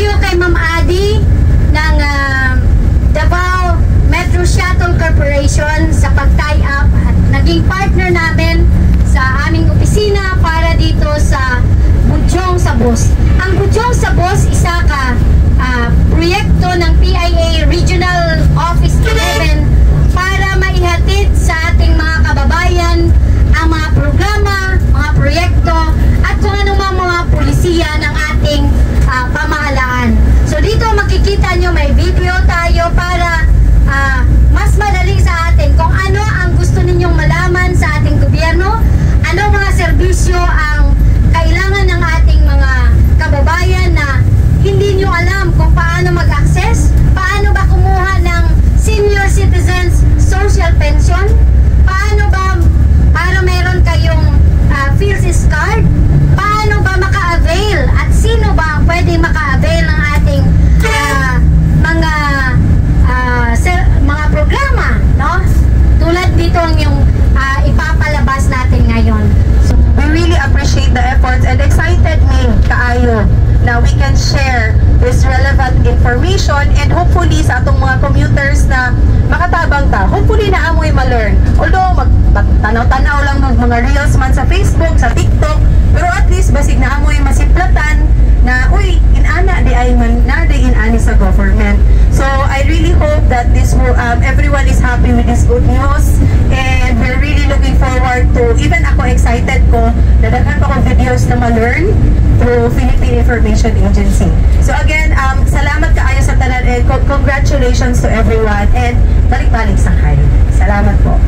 you kay Ma'am Adi ng Davao Metro Shuttle Corporation sa pag-tie up at naging partner namin sa aming opisina para dito sa Budyong Sabos. Ang Budyong Sabos, isa ka proyekto ng PIA Regional Office 11 para maihatid sa ating mga kababayan ang mga programa, mga proyekto at kung anumang mga pulisiya ng ating pamahalaan. So dito makikita nyo may video tayo para mas madali sa atin kung ano ang gusto ninyong malaman sa ating gobyerno, ano mga serbisyo ang kailangan ng ating mga kababayan na hindi nyo alam kung paano mag-access, paano ba kumuha ng senior citizens social pension, paano ba para meron kayong PhilHealth card, paano ba maka-avail at sino ba pwede maka-avail ng ating mga programa, no? Tulad dito yung ipapalabas natin ngayon. So, we really appreciate the efforts and excited me kaayo na we can share this relevant information and hopefully sa atong mga commuters na makatabang ta, hopefully na amoy ma-learn. Although magtanaw-tanaw lang ng mga reels man sa Facebook, sa TikTok, pero at least basig na amoy masiplatan na uy, inana di ay man na di inani sa government. So I really hope that this will, everyone is happy with this good news and we're really looking forward to, even ako excited ko na daghan pa kong videos na ma-learn through Philippine Information Agency. So again, salamat kaayo sa tanan and congratulations to everyone and balik-balik sa kayo. Salamat po.